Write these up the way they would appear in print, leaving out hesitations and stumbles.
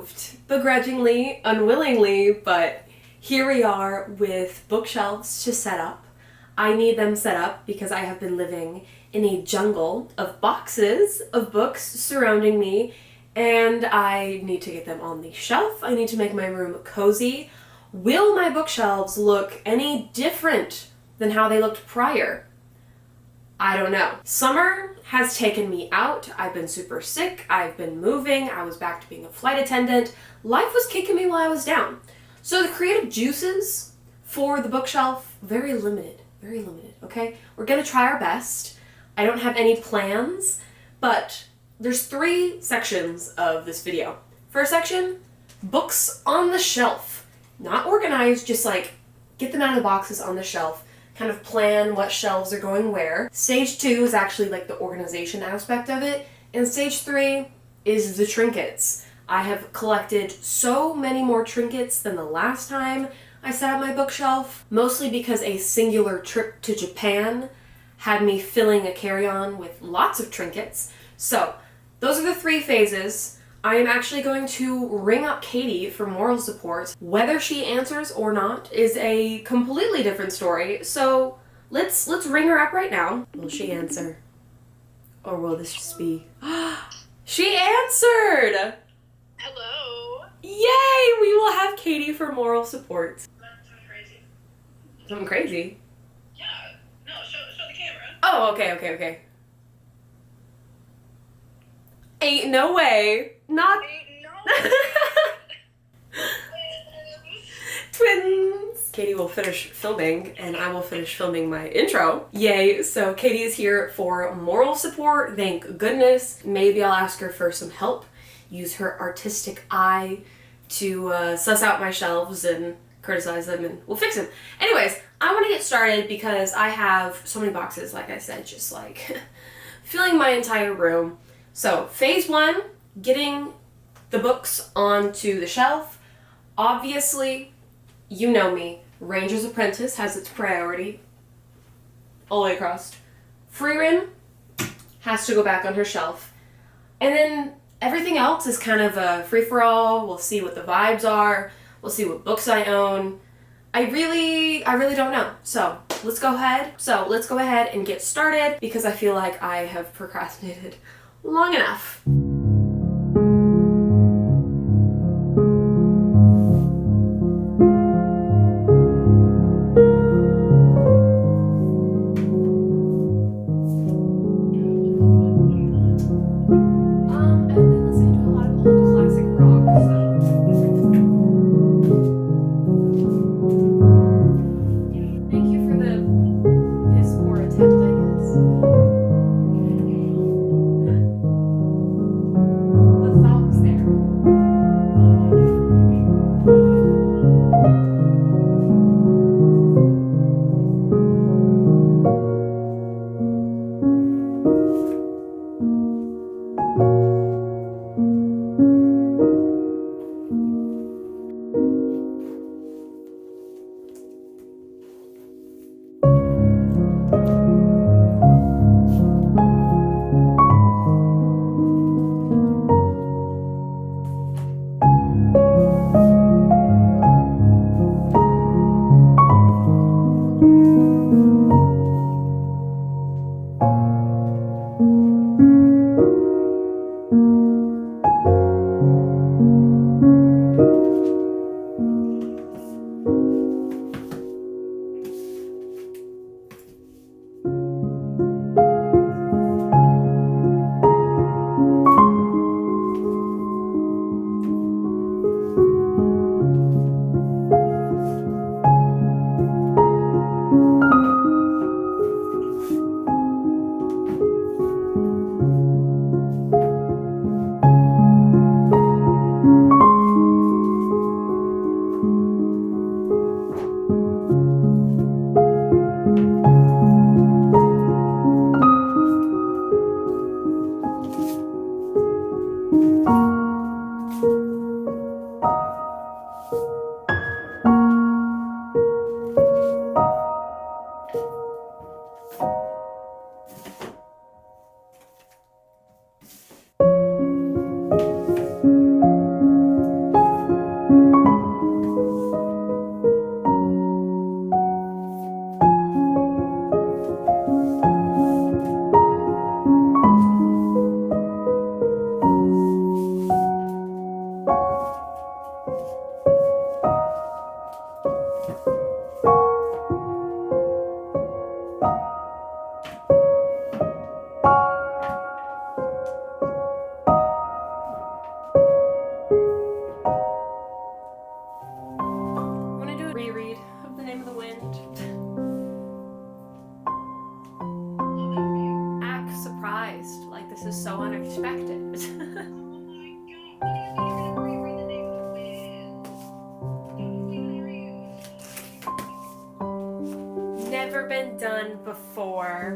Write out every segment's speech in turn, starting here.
moved. Begrudgingly, unwillingly, but here we are with bookshelves to set up. I need them set up because I have been living in a jungle of boxes of books surrounding me, and I need to get them on the shelf. I need to make my room cozy. Will my bookshelves look any different than how they looked prior? I don't know. Summer has taken me out. I've been super sick. I've been moving. I was back to being a flight attendant. Life was kicking me while I was down. So the creative juices for the bookshelf, very limited, okay? We're gonna try our best. I don't have any plans, but there's 3 sections of this video. First section, books on the shelf. Not organized, just like get them out of the boxes on the shelf, kind of plan what shelves are going where. Stage 2 is actually like the organization aspect of it, and stage 3 is the trinkets. I have collected so many more trinkets than the last time I set up my bookshelf, mostly because a singular trip to Japan had me filling a carry-on with lots of trinkets. So those are the 3 phases. I am actually going to ring up Katie for moral support. Whether she answers or not is a completely different story. So let's ring her up right now. Will she answer? Or will this just be... She answered! Hello. Yay! We will have Katie for moral support. Something crazy. Something crazy? Yeah. No, show the camera. Oh, okay. Ain't no way. Not... Ain't no Twins! Katie will finish filming, and I will finish filming my intro. Yay, so Katie is here for moral support, thank goodness. Maybe I'll ask her for some help, use her artistic eye to suss out my shelves and criticize them, and we'll fix them. Anyways, I want to get started because I have so many boxes, like I said, just like filling my entire room. So, phase 1, getting the books onto the shelf. Obviously, you know me, Ranger's Apprentice has its priority all the way across. Freerin has to go back on her shelf. And then everything else is kind of a free-for-all. We'll see what the vibes are. We'll see what books I own. I really don't know. So let's go ahead and get started because I feel like I have procrastinated long enough. I've been listening to a lot of old classic rock, so thank you for the piss poor attempt, I guess. before.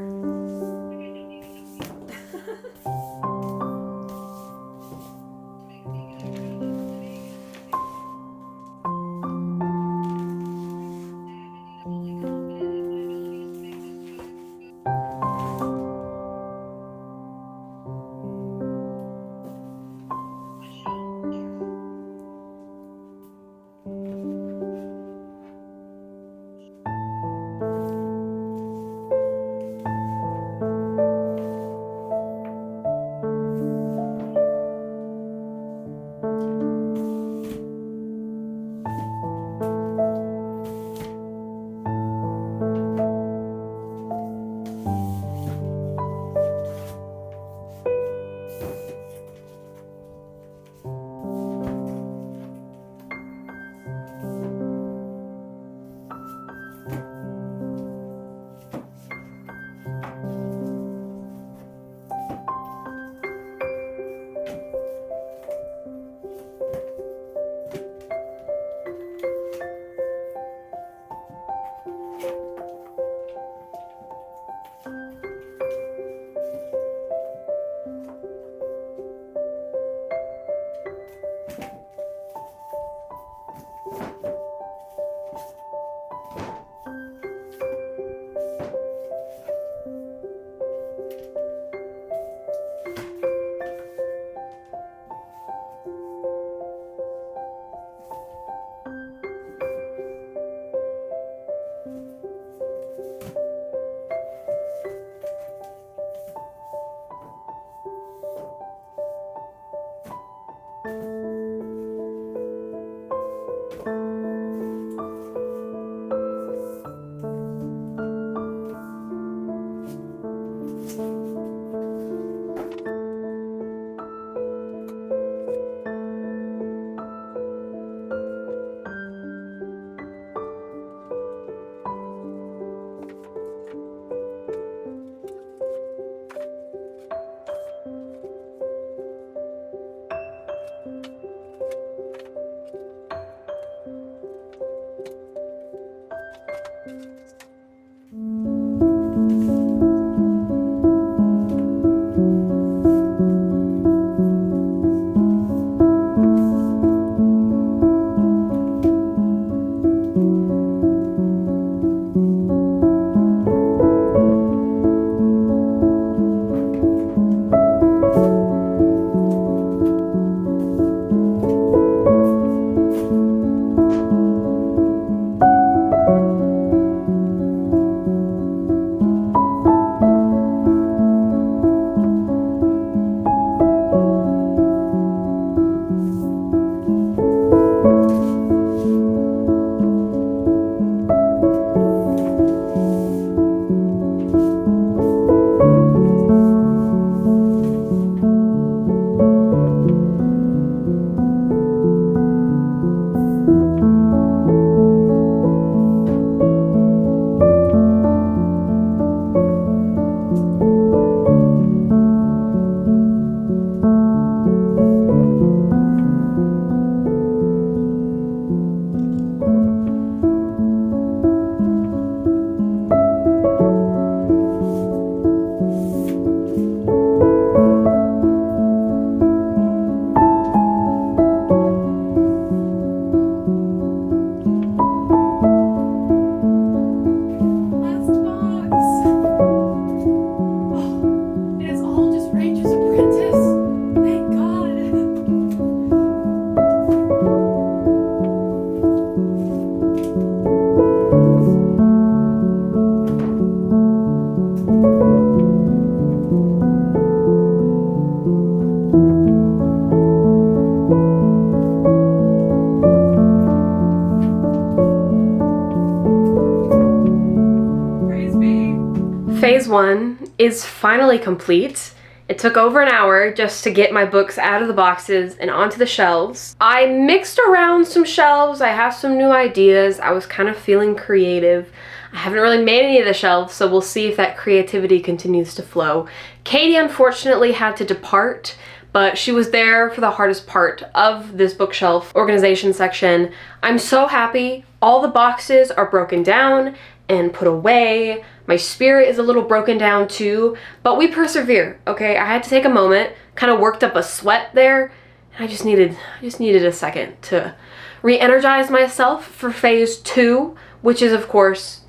Phase 1 is finally complete. It took over an hour just to get my books out of the boxes and onto the shelves. I mixed around some shelves. I have some new ideas. I was kind of feeling creative. I haven't really made any of the shelves, so we'll see if that creativity continues to flow. Katie unfortunately had to depart, but she was there for the hardest part of this bookshelf organization section. I'm so happy. All the boxes are broken down and put away. My spirit is a little broken down too, but we persevere, okay? I had to take a moment, kind of worked up a sweat there. I just needed a second to re-energize myself for phase 2, which is of course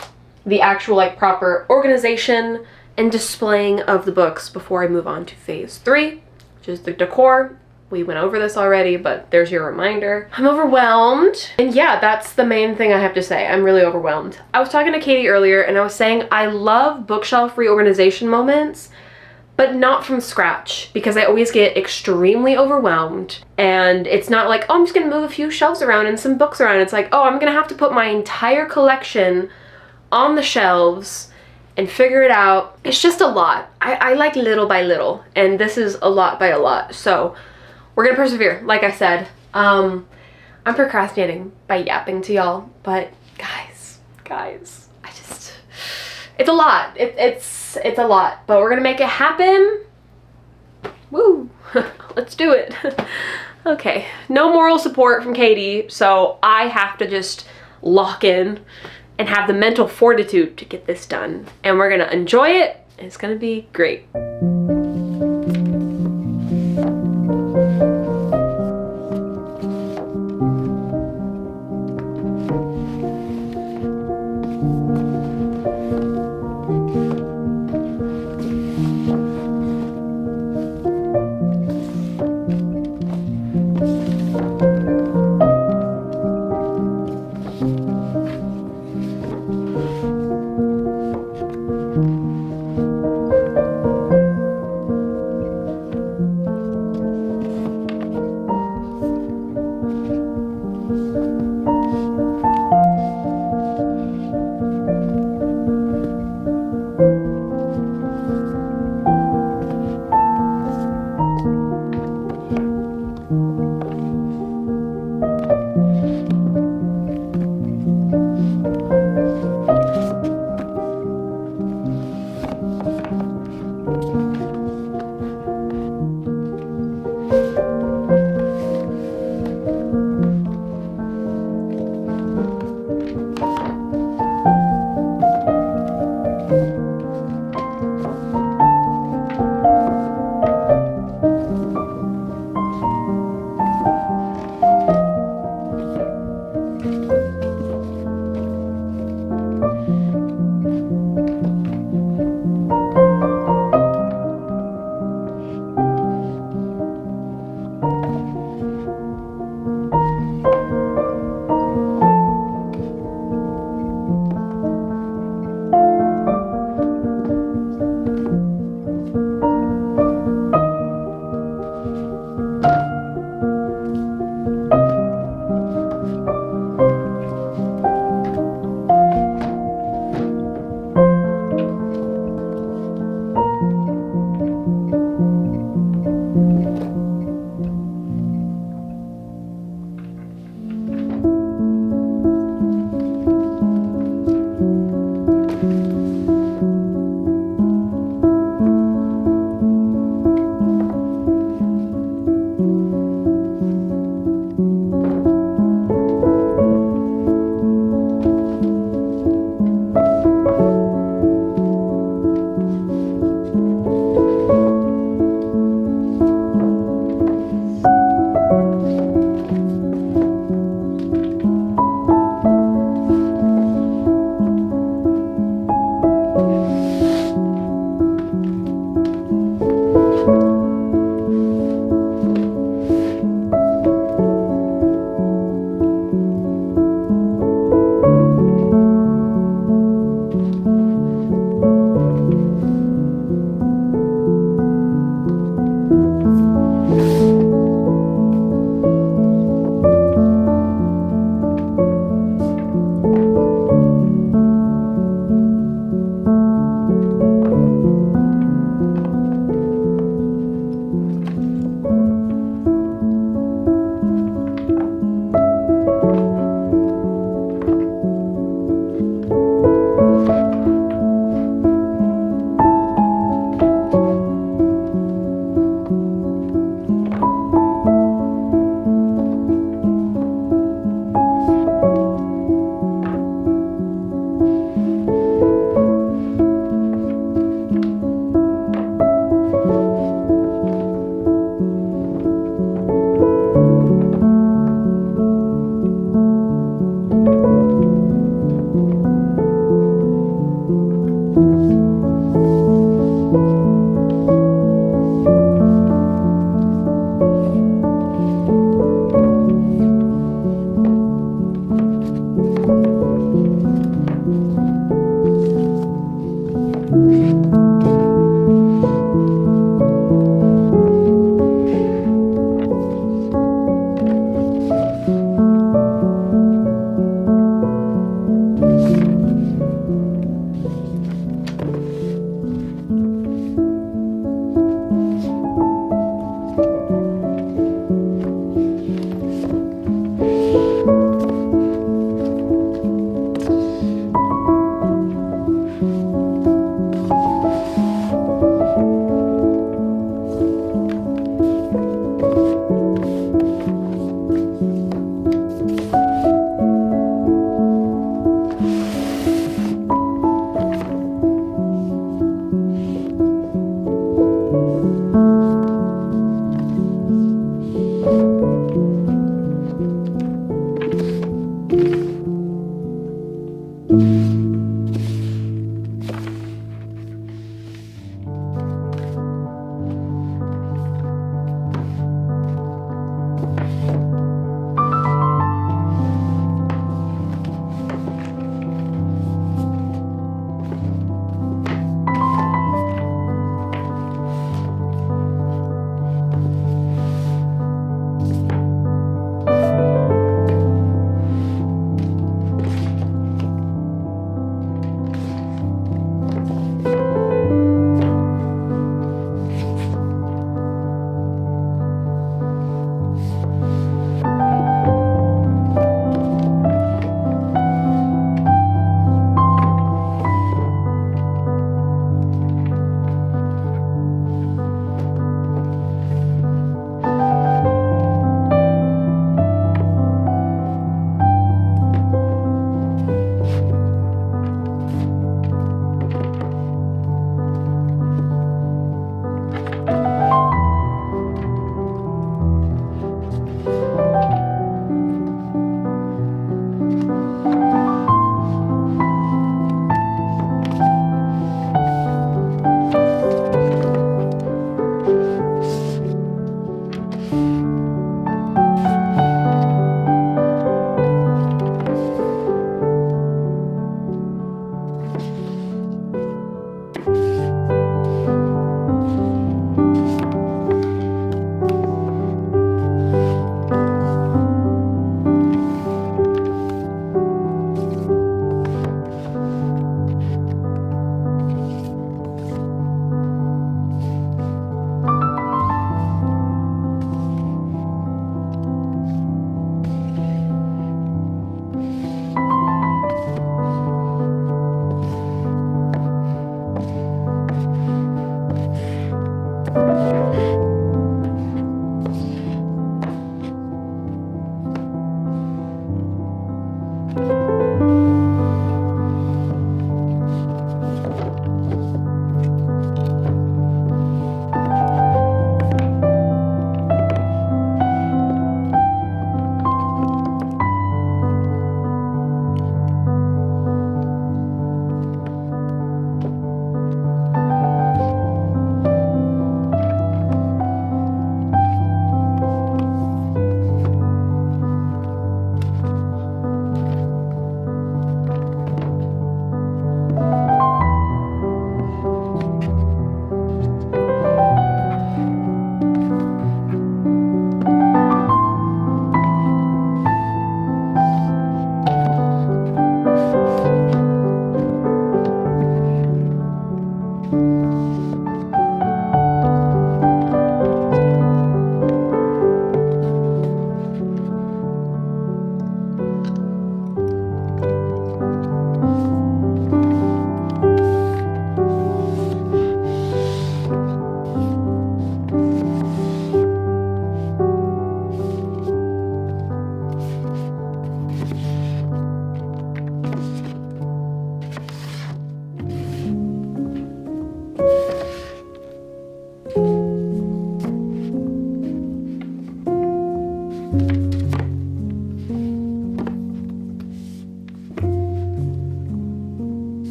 the actual like proper organization and displaying of the books before I move on to phase 3, which is the decor. We went over this already, but there's your reminder. I'm overwhelmed. And yeah, that's the main thing I have to say. I'm really overwhelmed. I was talking to Katie earlier and I was saying I love bookshelf reorganization moments, but not from scratch, because I always get extremely overwhelmed. And it's not like, oh, I'm just gonna move a few shelves around and some books around. It's like, oh, I'm gonna have to put my entire collection on the shelves and figure it out. It's just a lot. I like little by little, and this is a lot by a lot. So we're gonna persevere, like I said. I'm procrastinating by yapping to y'all, but guys, it's a lot. It's a lot, but we're gonna make it happen. Woo, let's do it. Okay, no moral support from Katie, so I have to just lock in and have the mental fortitude to get this done. And we're gonna enjoy it. It's gonna be great.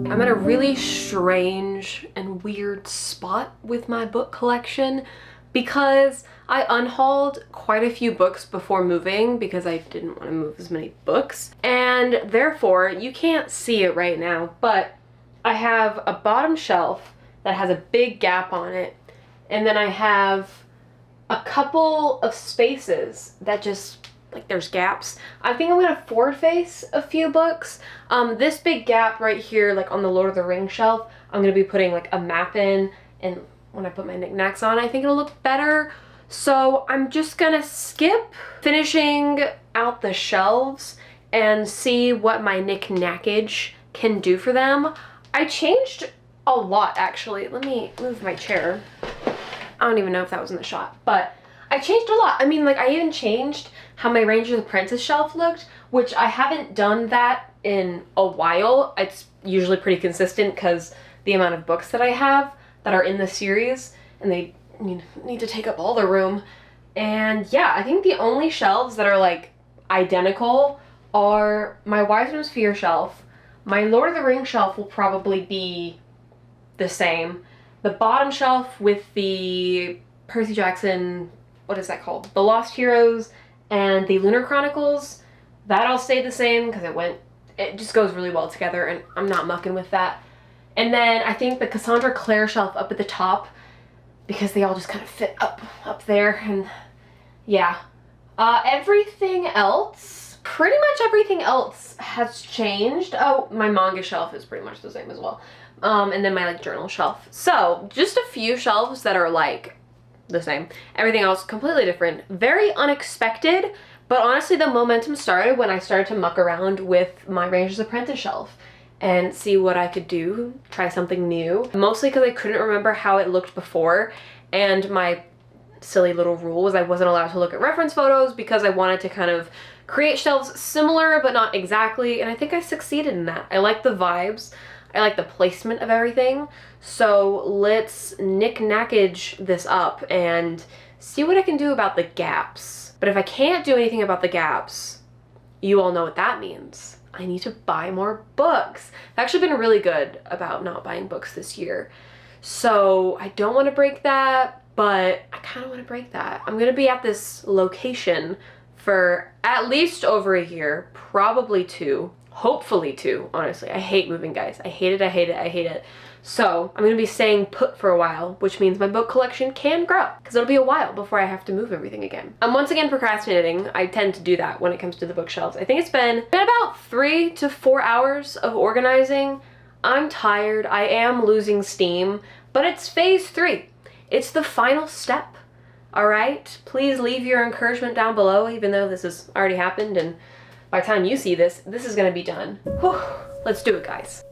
I'm at a really strange and weird spot with my book collection because I unhauled quite a few books before moving because I didn't want to move as many books, and therefore you can't see it right now, but I have a bottom shelf that has a big gap on it, and then I have a couple of spaces that just, like, there's gaps. I think I'm gonna forward face a few books. This big gap right here, like on the Lord of the Rings shelf, I'm gonna be putting like a map in, and when I put my knickknacks on, I think it'll look better. So I'm just gonna skip finishing out the shelves and see what my knickknackage can do for them. I changed a lot, actually. Let me move my chair. I don't even know if that was in the shot, but I changed a lot. I mean, like, I even changed how my Ranger's Apprentice shelf looked, which I haven't done that in a while. It's usually pretty consistent because the amount of books that I have that are in the series, and they need to take up all the room. And yeah, I think the only shelves that are like identical are my Wiseman's Fear shelf. My Lord of the Rings shelf will probably be the same. The bottom shelf with the Percy Jackson, what is that called? The Lost Heroes and the Lunar Chronicles, that'll stay the same because it just goes really well together, and I'm not mucking with that. And then I think the Cassandra Clare shelf up at the top, because they all just kind of fit up there, and yeah. Everything else, pretty much everything else has changed. Oh, my manga shelf is pretty much the same as well. And then my like journal shelf. So just a few shelves that are like the same. Everything else completely different. Very unexpected, but honestly the momentum started when I started to muck around with my Ranger's Apprentice shelf and see what I could do, try something new. Mostly because I couldn't remember how it looked before, and my silly little rule was I wasn't allowed to look at reference photos because I wanted to kind of create shelves similar but not exactly, and I think I succeeded in that. I like the vibes. I like the placement of everything. So let's knick-knackage this up and see what I can do about the gaps. But if I can't do anything about the gaps, you all know what that means. I need to buy more books. I've actually been really good about not buying books this year. So I don't want to break that, but I kind of want to break that. I'm going to be at this location for at least over a year, probably 2. Hopefully 2, honestly. I hate moving, guys. I hate it, I hate it, I hate it. So I'm going to be staying put for a while, which means my book collection can grow, because it'll be a while before I have to move everything again. I'm once again procrastinating. I tend to do that when it comes to the bookshelves. I think it's been about 3 to 4 hours of organizing. I'm tired. I am losing steam, but it's phase 3. It's the final step. All right? Please leave your encouragement down below, even though this has already happened, and by the time you see this, this is gonna be done. Whew. Let's do it, guys.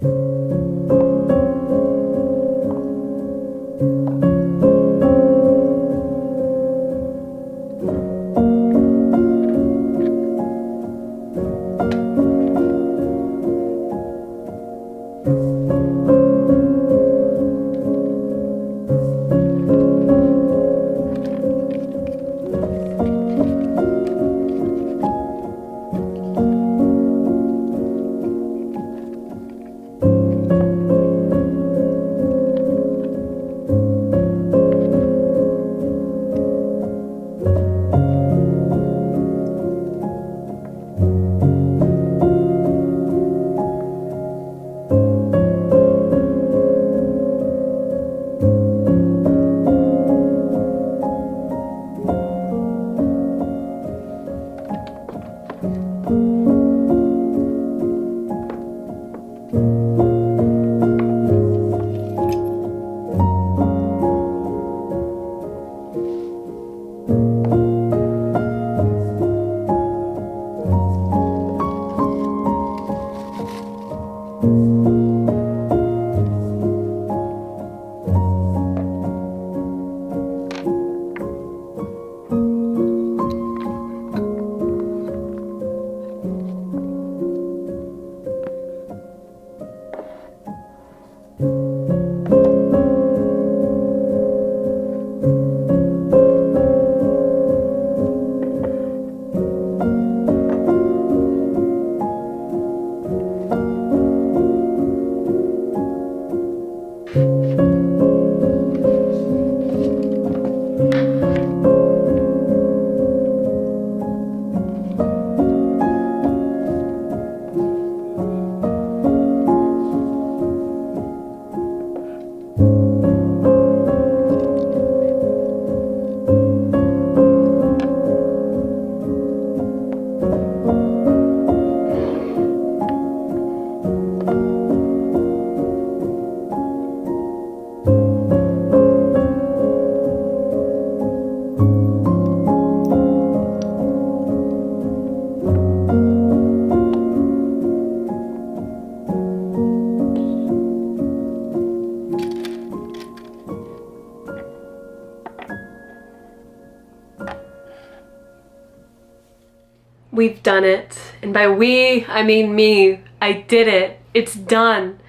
we've done it. And by we, I mean me. I did it. It's done.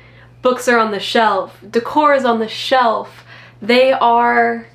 Books are on the shelf. Decor is on the shelf. They are...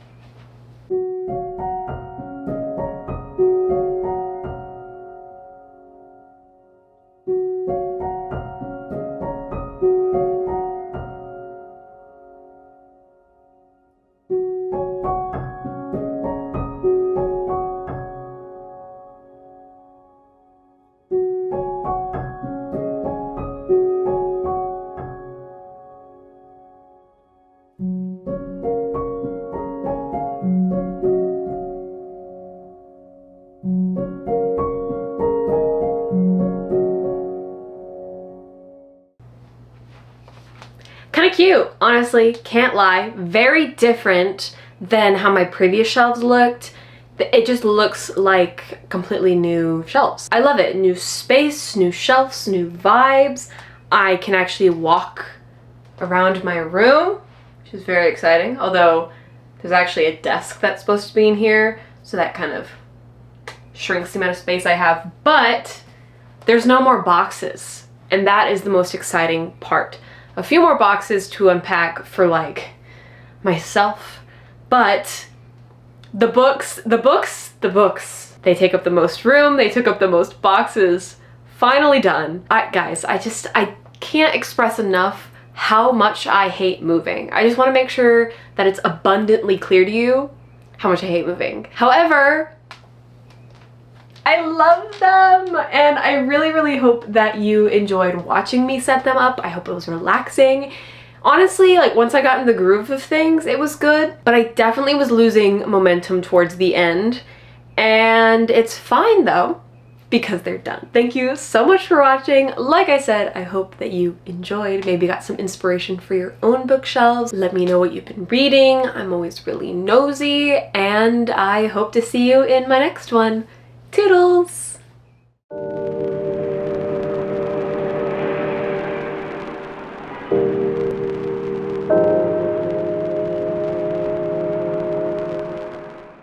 kind of cute, honestly, can't lie. Very different than how my previous shelves looked. It just looks like completely new shelves. I love it. New space, new shelves, new vibes. I can actually walk around my room, which is very exciting. Although there's actually a desk that's supposed to be in here, so that kind of shrinks the amount of space I have. But there's no more boxes, and that is the most exciting part. A few more boxes to unpack for like myself, but the books, they take up the most room, they took up the most boxes. Finally done. Guys, I can't express enough how much I hate moving. I just want to make sure that it's abundantly clear to you how much I hate moving. However, I love them, and I really hope that you enjoyed watching me set them up. I hope it was relaxing. Honestly, like once I got in the groove of things, it was good, but I definitely was losing momentum towards the end, and it's fine though, because they're done. Thank you so much for watching. Like I said, I hope that you enjoyed, maybe got some inspiration for your own bookshelves. Let me know what you've been reading. I'm always really nosy, and I hope to see you in my next one. Toodles!